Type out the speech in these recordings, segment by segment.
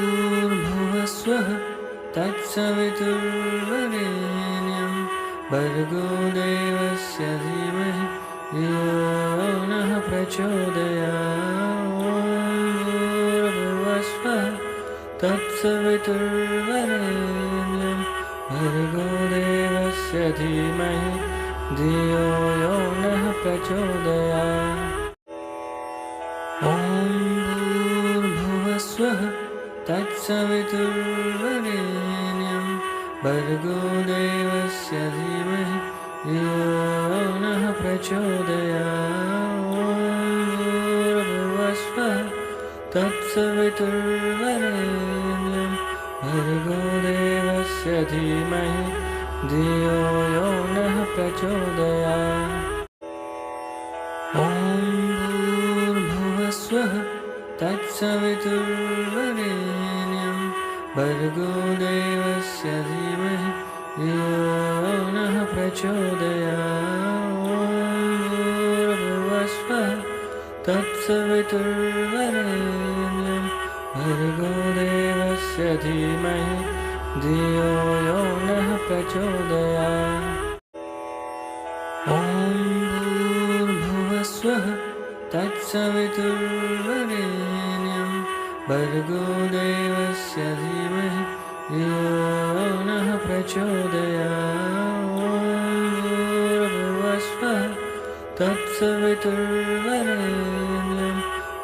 भूर्भुवस्वः तत्सवितुर्वरेण्यं भर्गो देवस्य धीमहि धियो नः प्रचोदयात्। भूर्भुवस्वः तत्सवितुर्वरेण्यं भर्गो देवस्य धीमहि धियो यो नः प्रचोदयात्। भूर्भुवस्वः तत्सवितुर्वरेण्यं भर्गो देवस्य धीमहि धियो नः प्रचोदयात्। भूर्भुवस्वः तत्सवितुर्वरेण्यं भर्गो देवस्य धीमहि धियो यो नः प्रचोदयात्। भूर्भुवस्वः तत्सवितुर्वरेण्यं भर्गो देवस्य धीमहि धियो नः प्रचोदयात्। भूर्भुवस्वः तत्सवितुर्वरेण्यं भर्गो देवस्य धीमहि धियो यो नः प्रचोदयात्। भूर्भुवस्वः तत्सवितुर्वरेण्यं भर्गो देवस्य धीमहि धियो नः प्रचोदयात्। भूर्भुवस्वः तत्सवितुर्वरेण्यं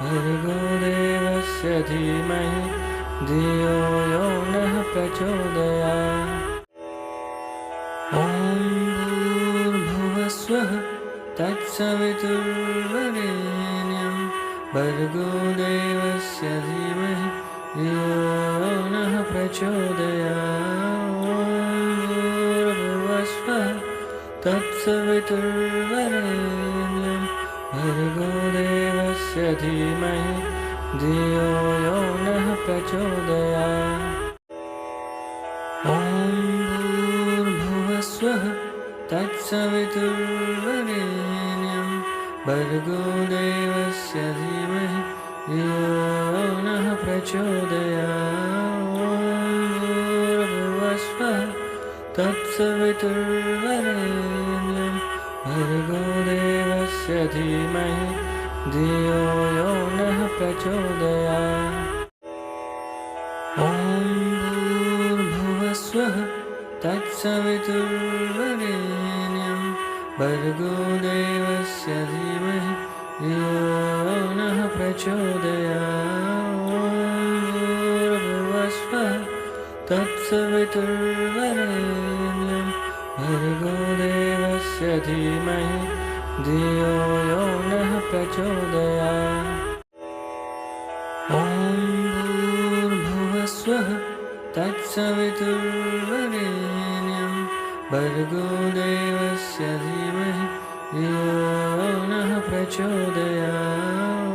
भर्गो देवस्य धीमहि धियो यो नः प्रचोदयात्। भूर्भुवस्वः तत्सवितुर्वरेण्यं भर्गो देवस्य धीमहि धियो नः प्रचोदयात्। भूर्भुवस्वः तत्सवितुर्वरेण्यं भर्गो देवस्य धीमहि धियो यो नः प्रचोदयात्। भूर्भुवस्वः तत्सवितुर्वरेण्यं भर्गो देवस्य धीमहि धियो नः प्रचोदयात्। भूर्भुवस्वः तत्सवितुर्वरेण्यं भर्गो देवस्य धीमहि धियो यो नः प्रचोदयात्। भूर्भुवस्वः तत्सवितुर्वरेण्यं भर्गो देवस्य धीमहि धियो नः प्रचोदयात्। भूर्भुवस्वः तत्सवितुर्वरेण्यं भर्गो देवस्य धीमहि धियो यो नः प्रचोदयात्। भूर्भुवस्वः तत्सवितुर्वरेण्यं भर्गो देवस्य धीमहि धियो नः प्रचोदयात्।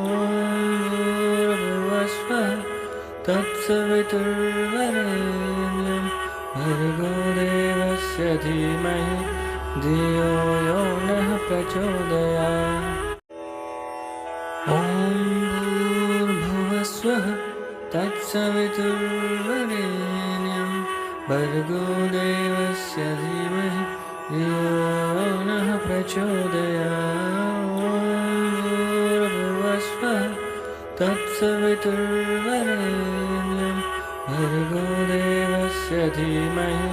भूर्भुवस्वः तत्सवितुर्वरेण्यं भर्गो देवस्य धीमहि धियो यो नः प्रचोदयात्। भूर्भुवस्वः तत्सवितुर्वरेण्यं भर्गो देवस्य धीमहि धियो नः प्रचोदयात्। भूर्भुवस्वः तत्सवितुर्वरेण्यं भर्गो देवस्य धीमहि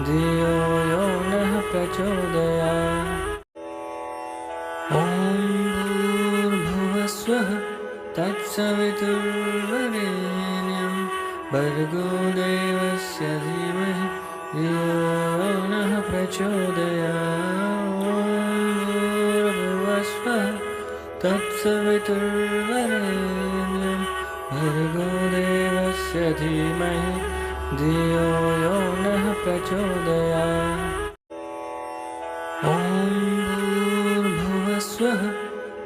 धियो यो नः प्रचोदयात्। भूर्भुवस्वः तत्सवितुर्वरेण्यं भर्गो देवस्य धीमहि धियो नः प्रचोदयात्। भूर्भुवस्वः तत्सवितुर्वरेण्यं भर्गो देवस्य धीमहि धियो यो नः प्रचोदयात्। भूर्भुवस्वः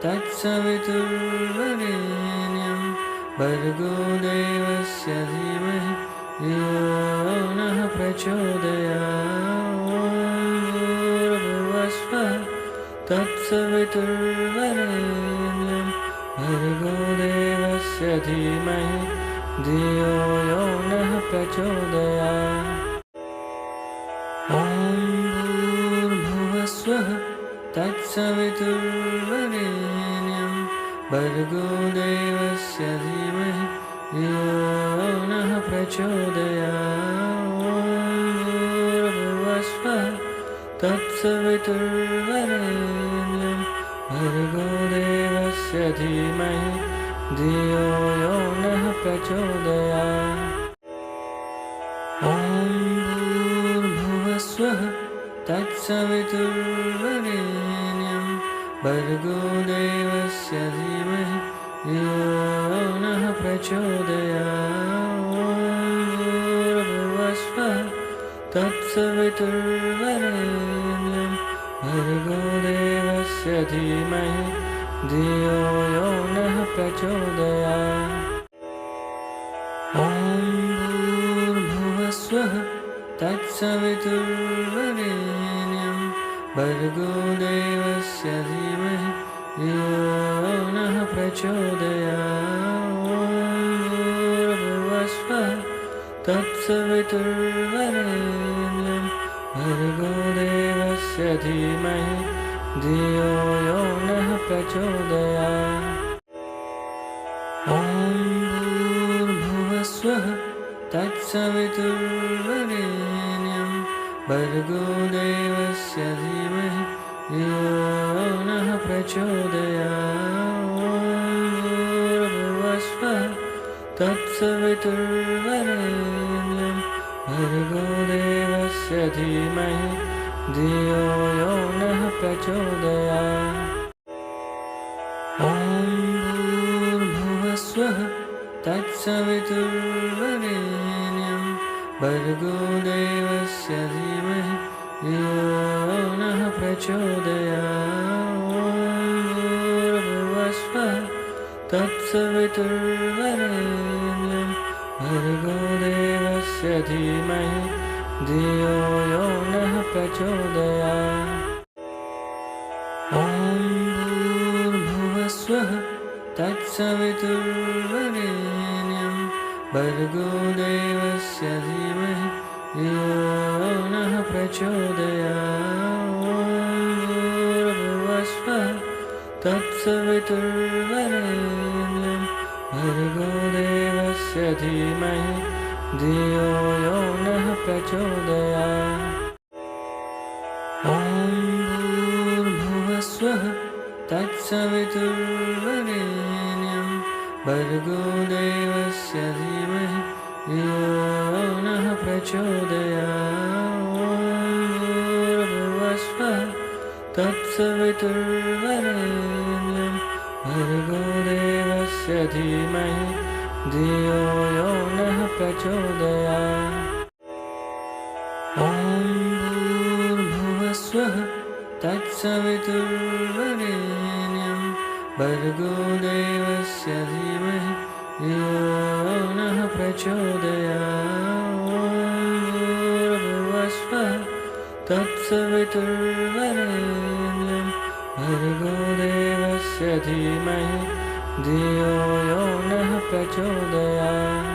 तत्सवितुर्वरेण्यं भर्गो देवस्य धीमहि धियो नः प्रचोदयात्। भूर्भुवस्वः तत्सवितुर्वरेण्यं भर्गो देवस्य धीमहि धियो यो नः प्रचोदयात्। ॐ भूर्भुवस्वः तत्सवितुर्वरेण्यं भर्गो देवस्य धीमहि धियो यो नः प्रचोदयात्। ॐ भूर्भुवस्वः तत्सवितुर्वरेण्यं भर्गो देवस्य धीमहि धियो यो नः प्रचोदयात्। ॐ भूर्भुवस्वः तत्सवितुर्वरेण्यं भर्गो देवस्य धीमहि धियो यो नः प्रचोदयात्। ॐ भूर्भुवस्वः तत्सवितुर्वरेण्यं भर्गो देवस्य धीमहि धियो यो नः प्रचोदयात्। ॐ भूर्भुवस्वः तत्सवितुर्वरेण्यं भर्गो देवस्य धीमहि धियो यो नः प्रचोदयात्। ॐ भूर्भुवस्वः तत्सवितुर्वरेण्यं भर्गो देवस्य धीमहि धियो यो नः प्रचोदयात्। ॐ भूर्भुवस्वः तत्सवितुर्वरेण्यं भर्गो देवस्य धीमहि धियो यो नः प्रचोदयात्। ॐ भूर्भुवस्वः तत्सवितुर्वरेण्यं भर्गो देवस्य धीमहि धियो यो नः प्रचोदयात्। ॐ भूर्भुवस्वः तत्सवितुर्वरेण्यं भर्गो देवस्य धीमहि धियो यो नः प्रचोदयात्। ॐ भूर्भुवस्वः तत्सवितुर्वरेण्यं भर्गो देवस्य धीमहि धियो यो नः प्रचोदयात्। ॐ भूर्भुवस्वः तत्सवितुर्वरेण्यं भर्गो देवस्य धीमहि धियो यो नः प्रचोदयात्। ॐ भूर्भुवस्वः तत्सवितुर्वरेण्यं भर्गो देवस्य धीमहि धियो यो नः प्रचोदयात्। ॐ भूर्भुवस्वः तत्सवितुर्वरेण्यं भर्गो देवस्य धीमहि धियो यो नः प्रचोदयात्। ॐ भूर्भुवस्वः तत्सवितुर्वरेण्यं भर्गो देवस्य धीमहि धियो यो नः प्रचोदयात्। ॐ भूर्भुवस्वः तत्सवितुर्वरेण्यं भर्गो देवस्य धीमहि धियो यो नः प्रचोदयात्। ॐ भूर्भुवस्वः तत्सवितुर्वरेण्यं भर्गो देवस्य धीमहि धियो यो नः प्रचोदयात्।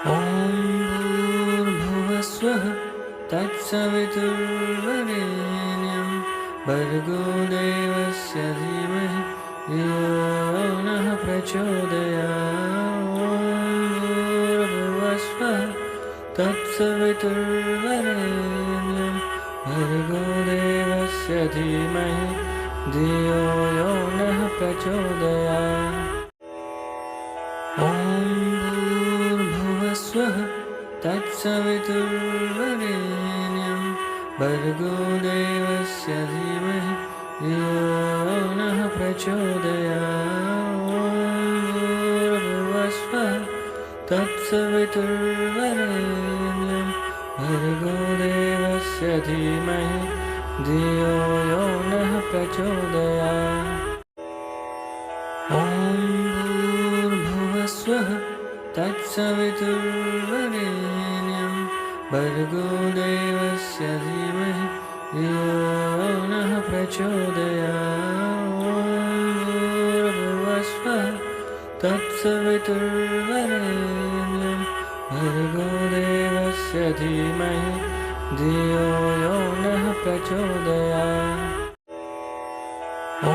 ॐ भूर्भुवस्वः तत्सवितुर्वरेण्यं भर्गो देवस्य धीमहि धियो यो नः प्रचोदयात्। ॐ भूर्भुवस्वः तत्सवितुर्वरेण्यं भर्गो देवस्य धीमहि धियो यो नः प्रचोदयात्। ॐ भूर्भुवस्वः तत्सवितुर्वरेण्यं भर्गो देवस्य धीमहि धियो यो नः प्रचोदयात्। ॐ भूर्भुवस्वः तत्सवितुर्वरेण्यं भर्गो देवस्य धीमहि धियो यो नः प्रचोदयात्। ॐ भूर्भुवस्वः तत्सवितुर्वरेण्यं भर्गो देवस्य धीमहि धियो यो नः प्रचोदयात्। ॐ भूर्भुवस्वः तत्सवितुर्वरेण्यं भर्गो देवस्य धीमहि धियो यो नः प्रचोदयात्। ॐ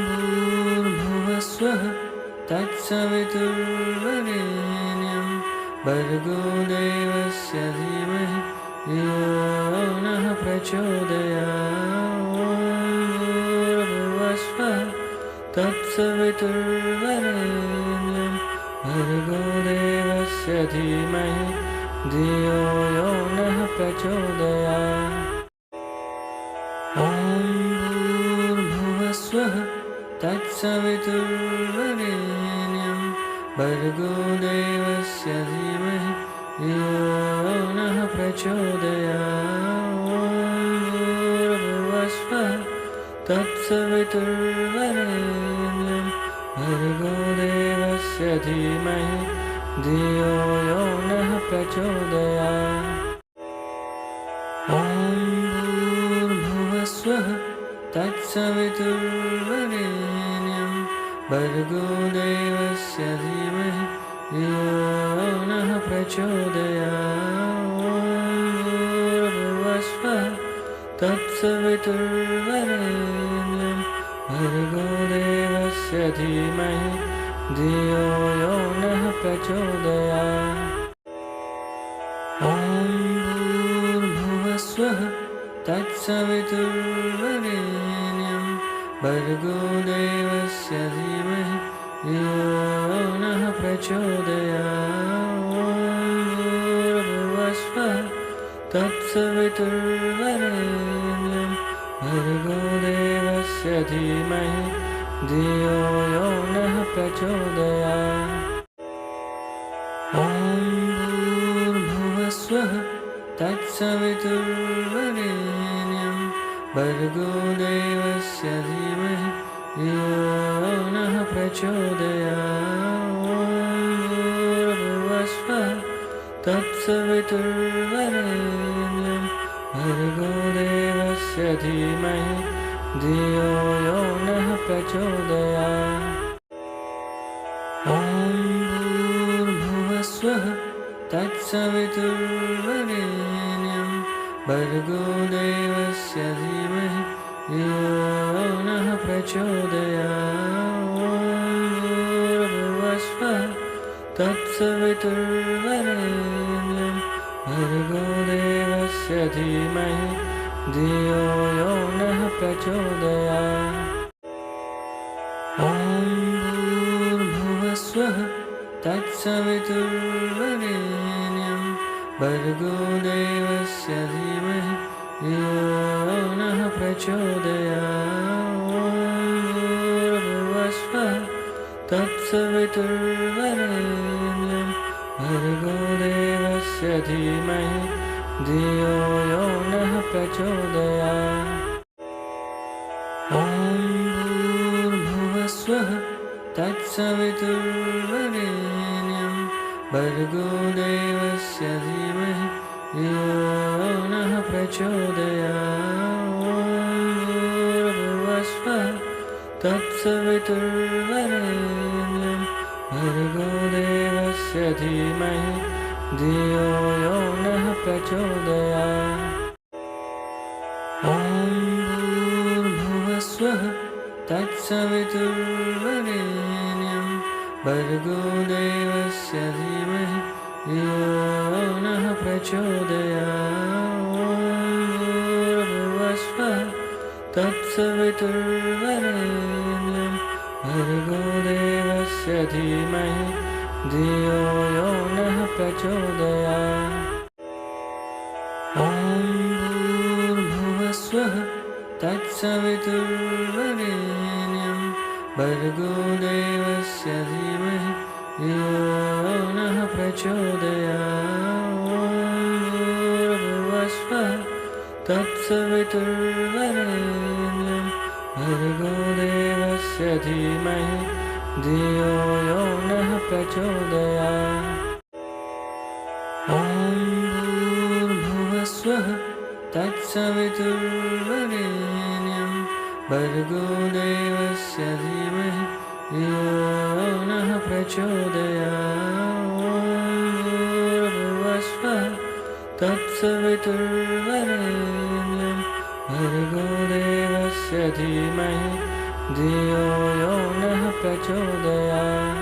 भूर्भुवस्वः तत्सवितुर्वरेण्यं भर्गो देवस्य धीमहि धियो यो नः प्रचोदयात्। ॐ भूर्भुवस्वः तत्सवितुर्वरेण्यं भर्गो देवस्य धीमहि धियो यो नः प्रचोदयात्। ॐ भूर्भुवस्वः तत्सवितुर्वरेण्यं भर्गो देवस्य धीमहि धियो यो नः प्रचोदयात्। ॐ भूर्भुवस्वः तत्सवितुर्वरेण्यं भर्गो देवस्य धीमहि धियो यो नः प्रचोदयात्। ॐ भूर्भुवस्वः तत्सवितुर्वरेण्यं भर्गो देवस्य धीमहि धियो यो नः प्रचोदयात्। ॐ भूर्भुवस्वः तत्सवितुर्वरेण्यं भर्गो देवस्य धीमहि धियो यो नः प्रचोदयात्। ॐ भूर्भुवस्वः तत्सवितुर्वरेण्यं भर्गो देवस्य धीमहि धियो यो नः प्रचोदयात्। ॐ भूर्भुवस्वः तत्सवितुर्वरेण्यं भर्गो देवस्य धीमहि धियो यो नः प्रचोदयात्। ॐ भूर्भुवस्वः तत्सवितुर्वरेण्यं भर्गो देवस्य धीमहि धियो यो नः प्रचोदयात्। ॐ भूर्भुवस्वः तत्सवितुर्वरेण्यं भर्गो देवस्य धीमहि धियो यो नः प्रचोदयात्। ॐ भूर्भुवस्वः तत्सवितुर्वरेण्यं भर्गो देवस्य धीमहि धियो यो नः प्रचोदयात्। ॐ भूर्भुवस्वः तत्सवितुर्वरेण्यं भर्गो देवस्य धीमहि धियो यो नः प्रचोदयात्। ॐ भूर्भुवस्वः तत्सवितुर्वरेण्यं भर्गो देवस्य धीमहि धियो यो नः प्रचोदयात्। ॐ भूर्भुवस्वः तत्सवितुर्वरेण्यं भर्गो देवस्य धीमहि धियो यो नः प्रचोदयात्। ॐ भूर्भुवस्वः तत्सवितुर्वरेण्यं भर्गो देवस्य धीमहि धियो यो नः प्रचोदयात्। ॐ भूर्भुवस्वः तत्सवितुर्वरेण्यं भर्गो देवस्य धीमहि धियो यो नः प्रचोदयात्। ॐ भूर्भुवस्वः तत्सवितुर्वरेण्यं भर्गो देवस्य धीमहि धियो यो नः प्रचोदयात्। ॐ भूर्भुवस्वः तत्सवितुर्वरेण्यं भर्गो देवस्य धीमहि धियो यो नः प्रचोदयात्। ॐ भूर्भुवस्वः तत्सवितुर्वरेण्यं भर्गो देवस्य धीमहि धियो यो नः प्रचोदयात्। ॐ भूर्भुवस्वः तत्सवितुर्वरेण्यं भर्गो देवस्य धीमहि धियो यो नः प्रचोदयात्। ॐ भूर्भुवस्वः तत्सवितुर्वरेण्यं भर्गो देवस्य धीमहि धियो यो नः प्रचोदयात्। ॐ भूर्भुवस्सुवः तत्सवितुर्वरेण्यं भर्गो देवस्य धीमहि धियो यो नः प्रचोदयात्।